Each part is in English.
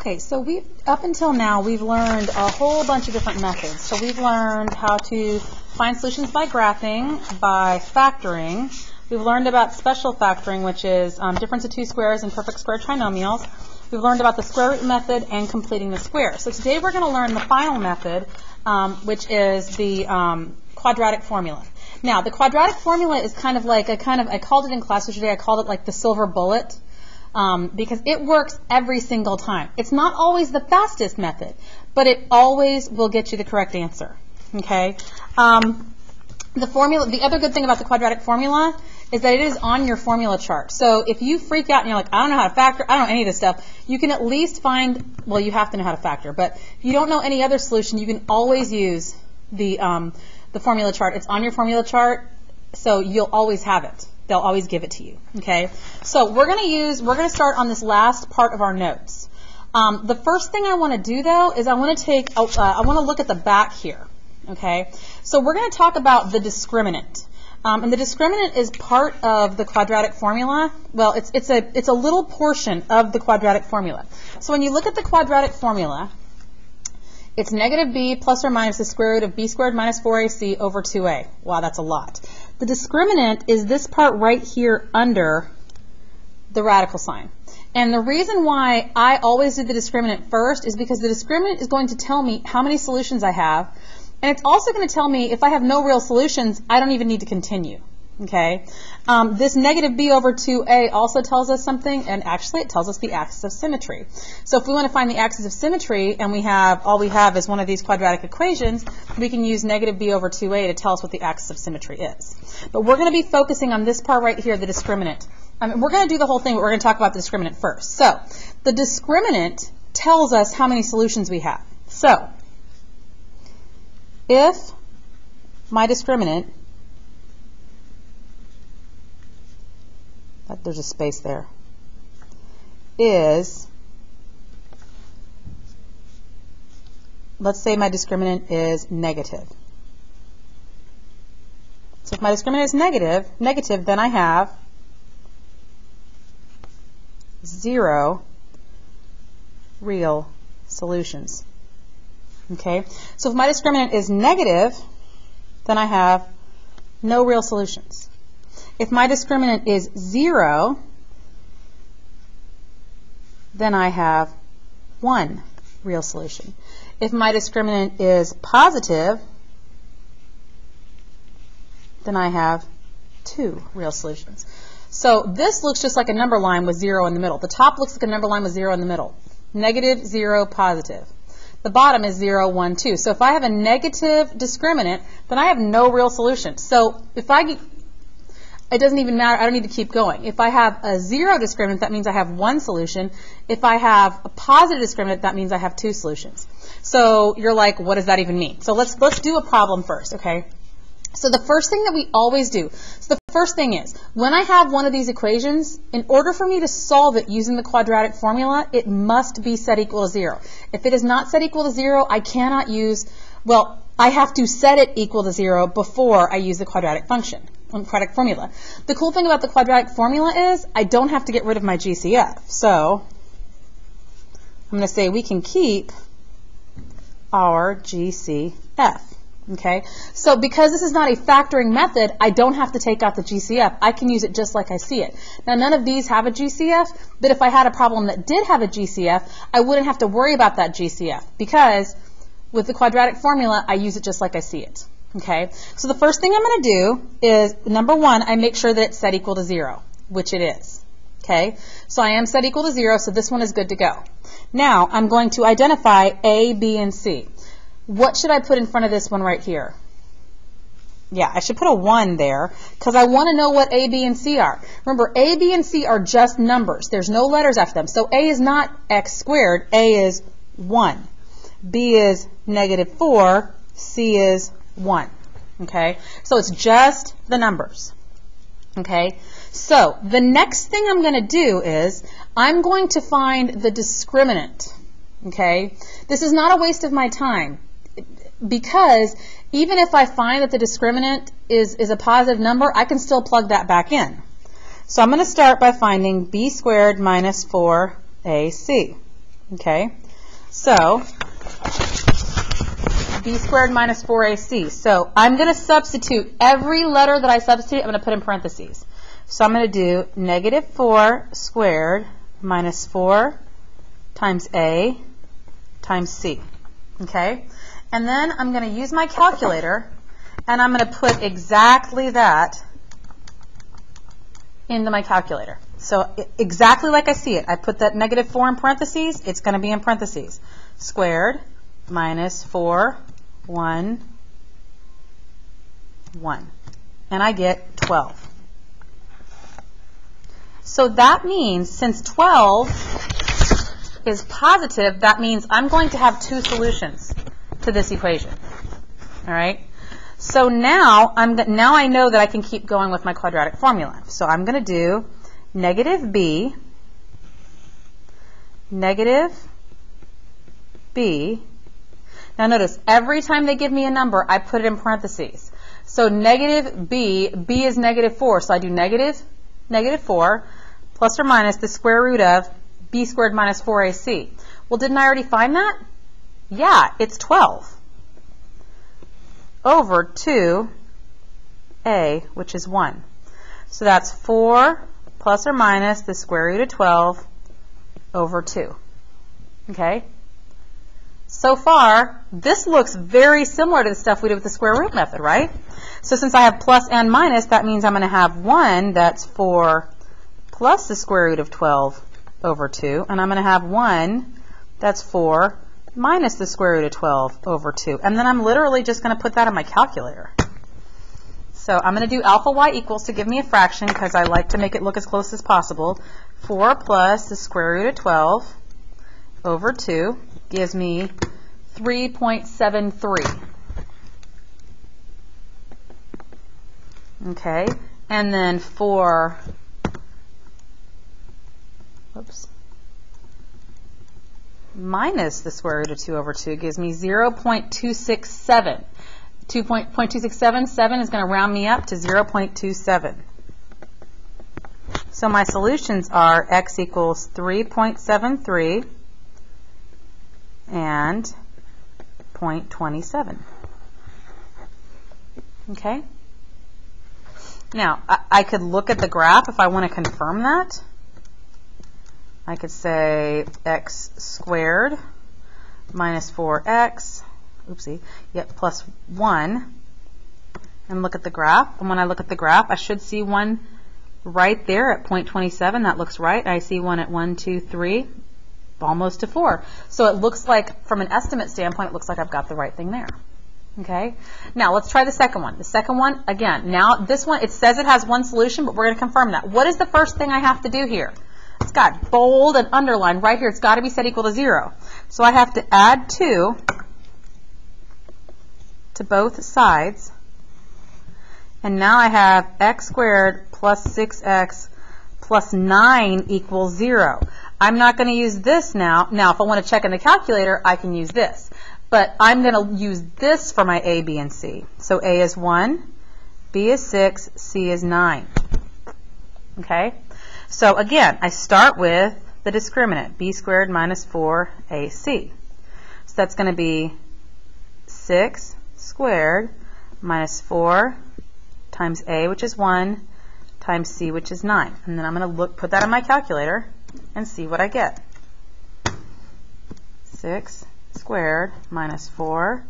Okay, so up until now we've learned a whole bunch of different methods. So we've learned how to find solutions by graphing, by factoring. We've learned about special factoring, which is difference of two squares and perfect square trinomials. We've learned about the square root method and completing the square. So today we're going to learn the final method, which is the quadratic formula. Now, the quadratic formula is kind of like I called it in class yesterday. I called it like the silver bullet. Because it works every single time. It's not always the fastest method, but it always will get you the correct answer. Okay. The other good thing about the quadratic formula is that it is on your formula chart. So if you freak out and you're like, I don't know how to factor, I don't know any of this stuff, you can at least find, well, you have to know how to factor, but if you don't know any other solution, you can always use the formula chart. It's on your formula chart, so you'll always have it. They'll always give it to you. Okay, so we're going to start on this last part of our notes. The first thing I want to do though is I want to look at the back here. Okay, so we're going to talk about the discriminant, and the discriminant is part of the quadratic formula. Well, it's a little portion of the quadratic formula. So when you look at the quadratic formula, it's negative b plus or minus the square root of b squared minus 4ac over 2a. Wow, that's a lot. The discriminant is this part right here under the radical sign. And the reason why I always do the discriminant first is because the discriminant is going to tell me how many solutions I have. And it's also going to tell me if I have no real solutions, I don't even need to continue. Okay, this negative b over 2a also tells us something, and actually it tells us the axis of symmetry. So if we want to find the axis of symmetry and all we have is one of these quadratic equations, we can use negative b over 2a to tell us what the axis of symmetry is. But we're going to be focusing on this part right here, the discriminant. We're going to do the whole thing, but we're going to talk about the discriminant first. So the discriminant tells us how many solutions we have. So if my discriminant, there's a space there, is, let's say my discriminant is negative. So if my discriminant is negative, then I have 0 real solutions. Okay? So if my discriminant is negative, then I have no real solutions. If my discriminant is 0, then I have 1 real solution. If my discriminant is positive, then I have 2 real solutions. So this looks just like a number line with 0 in the middle. The top looks like a number line with 0 in the middle. Negative, 0, positive. The bottom is 0, 1, 2. So if I have a negative discriminant, then I have no real solution. So it doesn't even matter. I don't need to keep going. If I have a 0 discriminant, that means I have 1 solution. If I have a positive discriminant, that means I have 2 solutions. So you're like, what does that even mean? So let's do a problem first, okay? So the first thing that we always do, so the first thing is, when I have one of these equations, in order for me to solve it using the quadratic formula, it must be set equal to 0. If it is not set equal to 0, I cannot use, well, I have to set it equal to 0 before I use the quadratic function. Quadratic formula. The cool thing about the quadratic formula is I don't have to get rid of my GCF. So I'm going to say we can keep our GCF. Okay? So because this is not a factoring method, I don't have to take out the GCF. I can use it just like I see it. Now none of these have a GCF, but if I had a problem that did have a GCF, I wouldn't have to worry about that GCF because with the quadratic formula, I use it just like I see it. Okay, so the first thing I'm going to do is, number 1, I make sure that it's set equal to 0, which it is. Okay, so I am set equal to 0, so this one is good to go. Now, I'm going to identify A, B, and C. What should I put in front of this one right here? Yeah, I should put a 1 there because I want to know what A, B, and C are. Remember, A, B, and C are just numbers. There's no letters after them. So A is not x squared. A is 1. B is negative 4. C is 1. Okay, so it's just the numbers. Okay, so the next thing I'm going to do is I'm going to find the discriminant. Okay, this is not a waste of my time because even if I find that the discriminant is a positive number, I can still plug that back in. So I'm going to start by finding b squared minus 4ac. Okay, so b squared minus 4ac. So I'm going to substitute every letter that I substitute, I'm going to put in parentheses. So I'm going to do negative 4 squared minus 4 times a times c. Okay? And then I'm going to use my calculator, and I'm going to put exactly that into my calculator. So exactly like I see it. I put that negative 4 in parentheses. It's going to be in parentheses. Squared minus 4, 1, 1. And I get 12. So that means since 12 is positive, that means I'm going to have two solutions to this equation. All right? So now I know that I can keep going with my quadratic formula. So I'm going to do negative b. Now notice, every time they give me a number, I put it in parentheses. So negative b is negative 4. So I do negative 4 plus or minus the square root of b squared minus 4ac. Well, didn't I already find that? Yeah, it's 12 over 2a, which is 1. So that's 4 plus or minus the square root of 12 over 2. Okay? So far, this looks very similar to the stuff we did with the square root method, right? So since I have plus and minus, that means I'm going to have 1 that's 4 plus the square root of 12 over 2, and I'm going to have 1 that's 4 minus the square root of 12 over 2. And then I'm literally just going to put that in my calculator. So I'm going to do alpha y equals to give me a fraction because I like to make it look as close as possible. 4 plus the square root of 12 over 2 gives me 3.73. Okay, and then for minus the square root of 2 over 2 gives me 0.267. 0.267, 7 is going to round me up to 0.27. So my solutions are x equals 3.73 and 0.27. Okay? Now, I could look at the graph if I want to confirm that. I could say x squared minus 4x, plus 1, and look at the graph. And when I look at the graph, I should see one right there at 0.27. That looks right. I see one at 1, 2, 3, almost to 4. So it looks like, from an estimate standpoint, it looks like I've got the right thing there. Okay? Now, let's try the second one. The second one, again, now this one, it says it has one solution, but we're going to confirm that. What is the first thing I have to do here? It's got bold and underlined right here. It's got to be set equal to 0. So I have to add 2 to both sides. And now I have x squared plus 6x plus 9 equals 0. I'm not going to use this now. Now, if I want to check in the calculator, I can use this. But I'm going to use this for my a, b, and c. So a is 1, b is 6, c is 9. Okay? So again, I start with the discriminant, b squared minus 4ac. So that's going to be 6 squared minus 4 times a, which is 1, times c, which is 9. And then I'm going to put that in my calculator and see what I get. 6 squared minus 4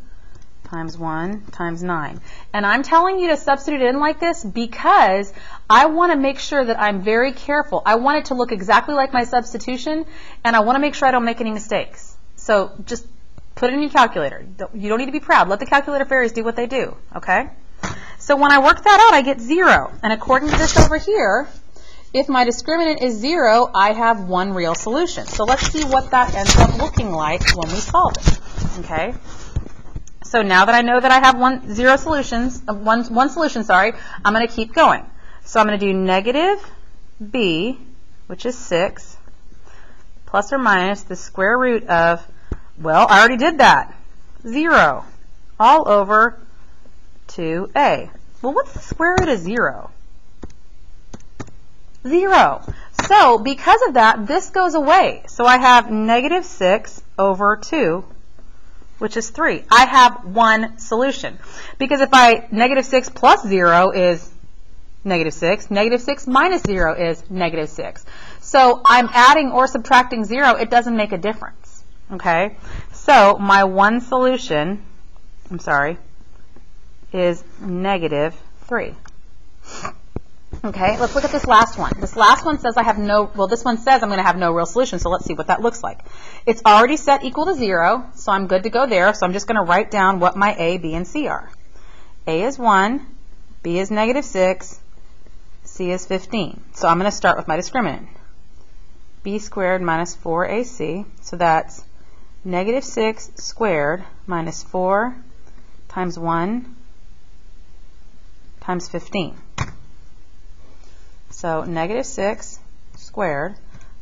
times 1 times 9. And I'm telling you to substitute it in like this because I want to make sure that I'm very careful. I want it to look exactly like my substitution, and I want to make sure I don't make any mistakes. So just put it in your calculator. You don't need to be proud. Let the calculator fairies do what they do, okay? So when I work that out, I get 0. And according to this over here, if my discriminant is 0, I have one real solution. So let's see what that ends up looking like when we solve it, okay? So now that I know that I have one solution, I'm going to keep going. So I'm going to do negative b, which is 6, plus or minus the square root of, well, I already did that, 0, all over 2a. Well, what's the square root of 0? 0. So because of that, this goes away. So I have negative 6 over 2, which is 3. I have one solution. Because if negative 6 plus 0 is negative 6, negative 6 minus 0 is negative 6. So I'm adding or subtracting 0, it doesn't make a difference. Okay? So my one solution, is negative 3. Okay, let's look at this last one. This last one says this one says I'm going to have no real solution, so let's see what that looks like. It's already set equal to 0, so I'm good to go there. So I'm just going to write down what my A, B, and C are. A is 1, B is negative 6, C is 15. So I'm going to start with my discriminant. B squared minus 4AC, so that's negative 6 squared minus 4 times 1 times 15. So negative 6 squared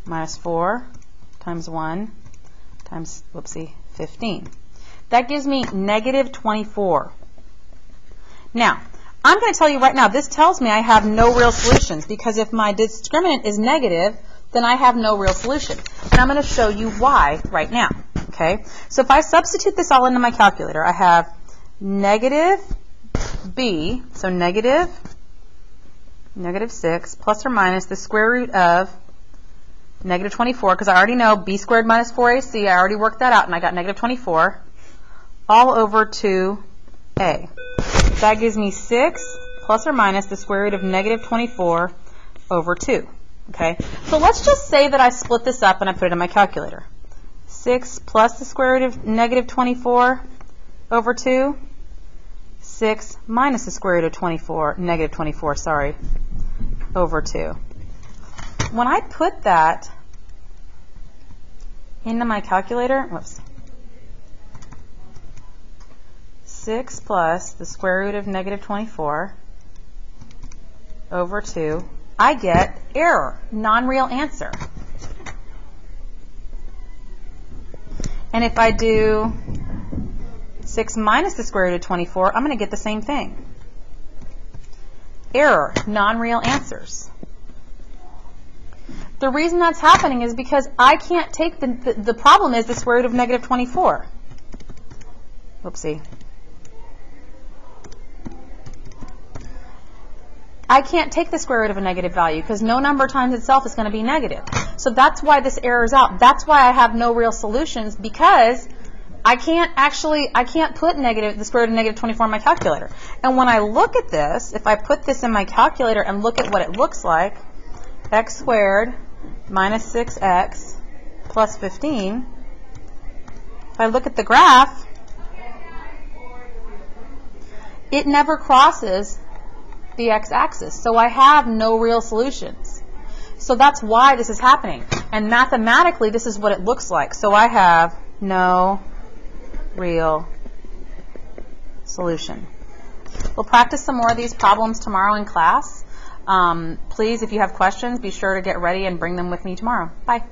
minus 4 times 1 times, 15. That gives me negative 24. Now, I'm going to tell you right now, this tells me I have no real solutions, because if my discriminant is negative, then I have no real solution. And I'm going to show you why right now. Okay? So if I substitute this all into my calculator, I have negative B, so negative 6 plus or minus the square root of negative 24, because I already know B squared minus 4AC, I already worked that out, and I got negative 24, all over 2A. That gives me 6 plus or minus the square root of negative 24 over 2. Okay, so let's just say that I split this up and I put it in my calculator. 6 plus the square root of negative 24 over 2, 6 minus the square root of negative 24, over 2. When I put that into my calculator, 6 plus the square root of negative 24 over 2, I get error, non-real answer. And if I do 6 minus the square root of 24, I'm going to get the same thing. Error, non-real answers. The reason that's happening is because I can't take the problem is the square root of negative 24. Whoopsie. I can't take the square root of a negative value because no number times itself is going to be negative. So that's why this error is out. That's why I have no real solutions, because I can't put the square root of negative 24 in my calculator. And when I look at this, if I put this in my calculator and look at what it looks like, x squared minus 6x plus 15, if I look at the graph, it never crosses the x-axis. So I have no real solutions. So that's why this is happening. And mathematically, this is what it looks like. So I have no real solution. We'll practice some more of these problems tomorrow in class. Please, if you have questions, be sure to get ready and bring them with me tomorrow. Bye.